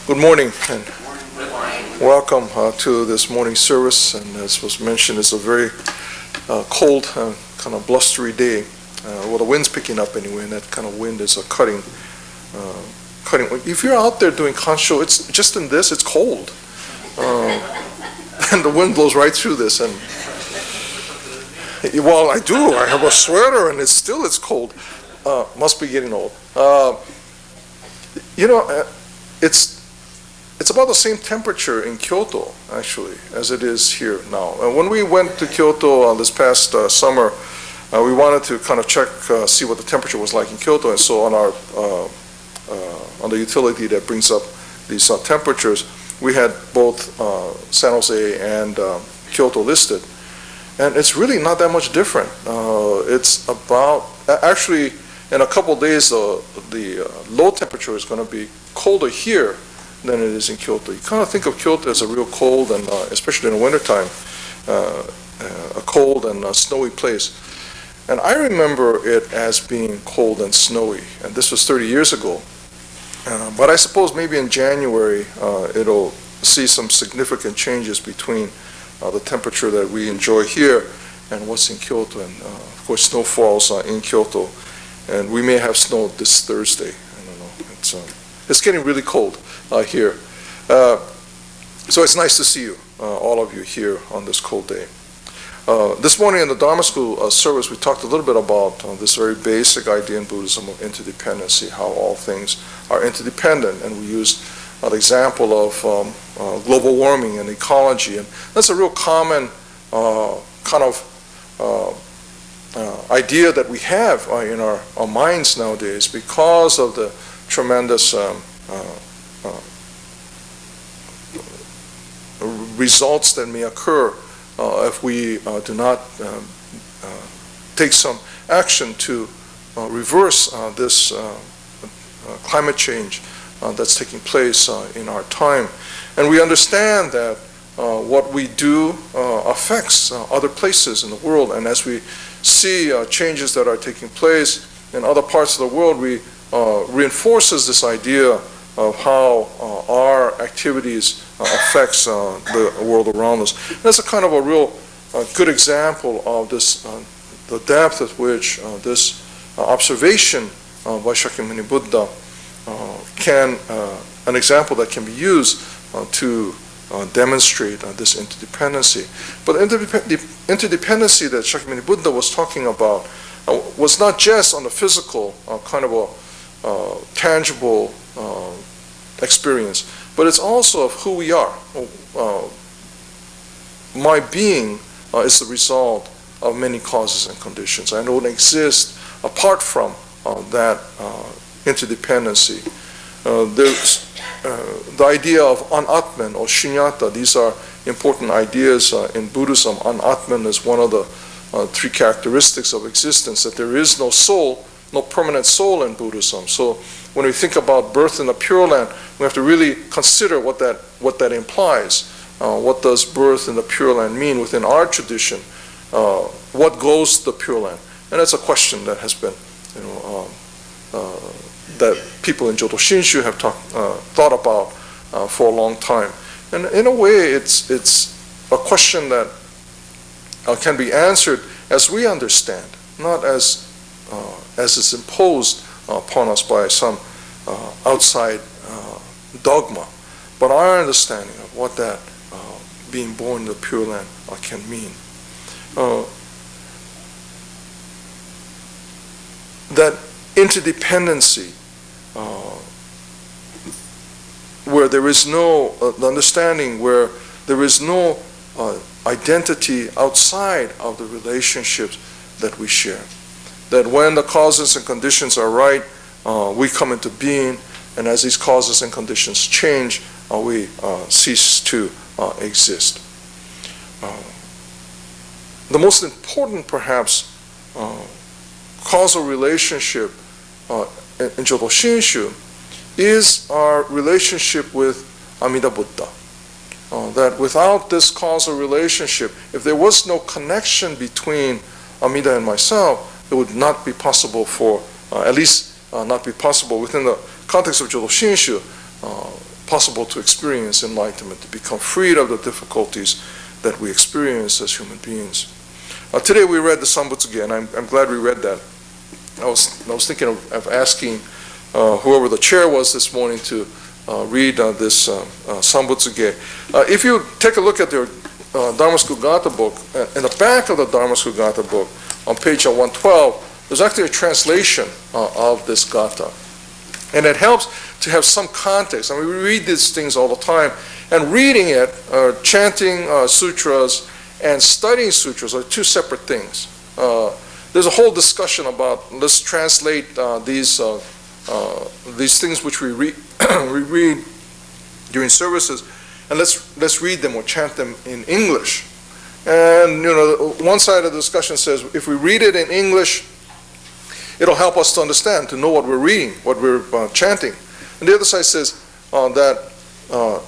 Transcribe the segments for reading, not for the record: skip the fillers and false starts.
Good morning and welcome to this morning service. And as was mentioned, it's a very cold, kind of blustery day. Well, the wind's picking up anyway, and that kind of wind is cutting. If you're out there doing kancho, it's just in this, it's cold. And the wind blows right through this. And well, I do. I have a sweater, and it's cold. Must be getting old. It's about the same temperature in Kyoto, actually, as it is here now. When we went to Kyoto this past summer, we wanted to kind of check, see what the temperature was like in Kyoto. And so on the utility that brings up these temperatures, we had both San Jose and Kyoto listed. And it's really not that much different. It's about, actually, in a couple of days, the low temperature is going to be colder here than it is in Kyoto. You kind of think of Kyoto as a real cold, and especially in the wintertime, a cold and snowy place. And I remember it as being cold and snowy, and this was 30 years ago. But I suppose maybe in January it'll see some significant changes between the temperature that we enjoy here and what's in Kyoto. And of course, snow falls in Kyoto, and we may have snow this Thursday. I don't know. It's getting really cold here. So it's nice to see you, all of you here on this cold day. This morning in the Dharma school service, we talked a little bit about this very basic idea in Buddhism of interdependency, how all things are interdependent. And we used the example of global warming and ecology. And that's a real common kind of idea that we have in our minds nowadays because of the tremendous results that may occur if we do not take some action to reverse this climate change that's taking place in our time. And we understand that what we do affects other places in the world. And as we see changes that are taking place in other parts of the world, we reinforces this idea of how our activities affects the world around us. And that's a kind of a real good example of this, the depth at which this observation by Shakyamuni Buddha an example that can be used to demonstrate this interdependency. But the interdependency that Shakyamuni Buddha was talking about was not just on the physical kind of a tangible experience, but it's also of who we are. My being is the result of many causes and conditions. I don't exist apart from that interdependency. There's the idea of anatman or shunyata. These are important ideas in Buddhism. Anatman is one of the three characteristics of existence, that there is no soul, no permanent soul in Buddhism. So when we think about birth in the Pure Land, we have to really consider what that implies. What does birth in the Pure Land mean within our tradition? What goes to the Pure Land? And that's a question that has been, that people in Jodo Shinshu have thought about for a long time. And in a way, it's a question that can be answered as we understand, not as it's imposed upon us by some outside dogma, but our understanding of what that being born in the Pure Land can mean. That interdependency, where there is no, the understanding where there is no identity outside of the relationships that we share. That when the causes and conditions are right, we come into being, and as these causes and conditions change, we cease to exist. The most important, perhaps, causal relationship in Jodo Shinshu is our relationship with Amida Buddha. That without this causal relationship, if there was no connection between Amida and myself, it would not be possible for, at least not be possible within the context of Jodo Shinshu, possible to experience enlightenment, to become freed of the difficulties that we experience as human beings. Today we read the Sambutsuge, and I'm glad we read that. I was thinking of asking whoever the chair was this morning to read this Sambutsuge. If you take a look at their Dharma School Gata book, in the back of the Dharma School Gata book, on page 112, there's actually a translation of this Gata. And it helps to have some context. I mean, we read these things all the time, and reading it, chanting sutras, and studying sutras are two separate things. There's a whole discussion about, let's translate these things which we read, we read during services, and let's read them or chant them in English. And one side of the discussion says, if we read it in English, it'll help us to understand, to know what we're reading, what we're chanting. And the other side says that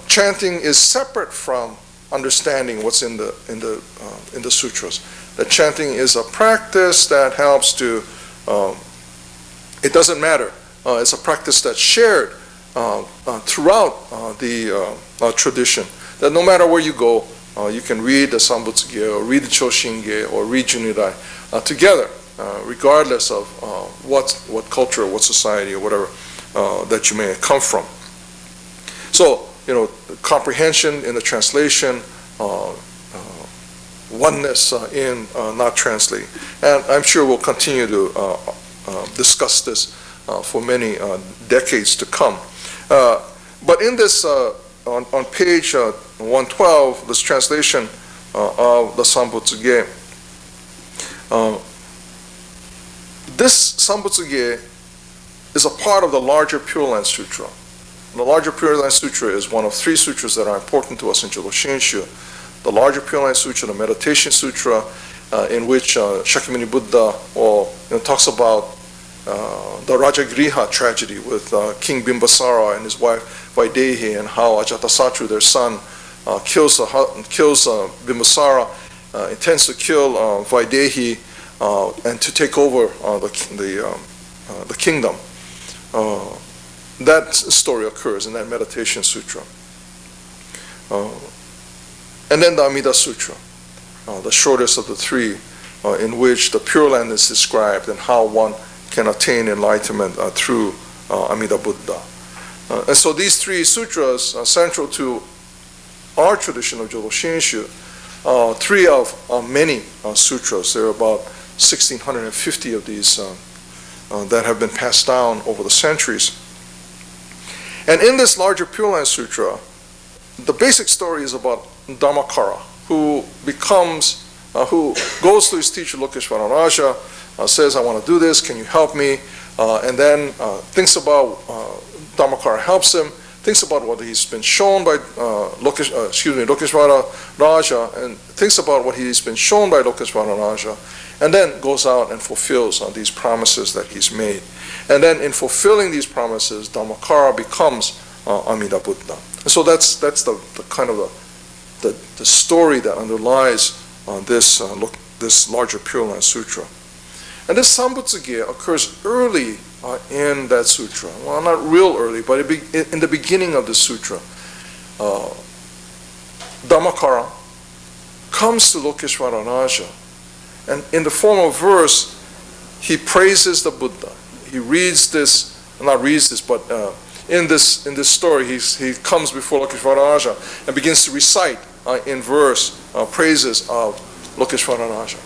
chanting is separate from understanding what's in the sutras. That chanting is a practice that helps to. It doesn't matter. It's a practice that's shared throughout the tradition. That no matter where you go, you can read the Sambutsuge or read the Choshinge or read Junirai together, regardless of what culture, what society, or whatever that you may come from. So, comprehension in the translation, oneness in not translating. And I'm sure we'll continue to discuss this for many decades to come. But in this, on page 112, this translation of the Sambutsuge, this Sambutsuge is a part of the larger Pure Land Sutra. The larger Pure Land Sutra is one of three sutras that are important to us in Jodo Shinshu. The larger Pure Land Sutra, the Meditation Sutra, in which Shakyamuni Buddha talks about the Rajagriha tragedy with King Bimbasara and his wife Vaidehi, and how Ajatasattu, their son, kills Bimbasara, intends to kill Vaidehi and to take over the kingdom. That story occurs in that Meditation Sutra. And then the Amida Sutra, the shortest of the three, in which the Pure Land is described and how one can attain enlightenment through Amida Buddha. And so these three sutras are central to our tradition of Jodo Shinshu. Three of many sutras. There are about 1,650 of these that have been passed down over the centuries. And in this larger Pure Land Sutra, the basic story is about Dharmakara, who goes to his teacher Lokeshvara Raja, says, I want to do this, can you help me? And then thinks about, Dharmakara helps him, thinks about what he's been shown by Lokeshvara Raja, and thinks about what he's been shown by Lokeshvara Raja, and then goes out and fulfills these promises that he's made. And then in fulfilling these promises, Dharmakara becomes Amida Buddha. And so that's the kind of the story that underlies this larger Pure Land Sutra. And this Sambutsuge occurs early in that sutra. Well, not real early, but in the beginning of the sutra. Dharmakara comes to Lokeshvara Raja, and in the form of verse, he praises the Buddha. He reads this, not reads this, but in this story, he comes before Lokeshvara Raja and begins to recite in verse praises of Lokeshvara Raja.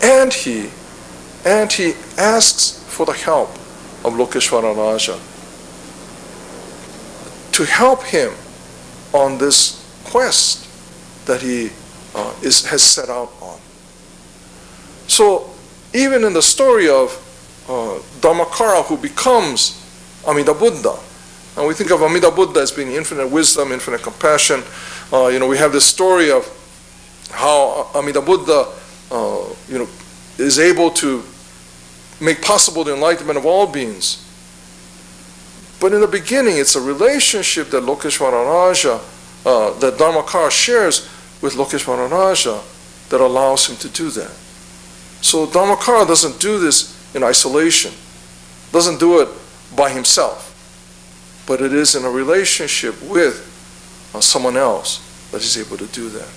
And he asks for the help of Lokeshvara Raja to help him on this quest that he has set out on. So even in the story of Dharmakara, who becomes Amida Buddha, and we think of Amida Buddha as being infinite wisdom, infinite compassion. We have this story of how Amida Buddha, is able to make possible the enlightenment of all beings. But in the beginning, it's a relationship that Lokeshvara Raja, that Dharmakara shares with Lokeshvara Raja, that allows him to do that. So Dharmakara doesn't do this in isolation, doesn't do it by himself. but it is in a relationship with someone else that he's able to do that.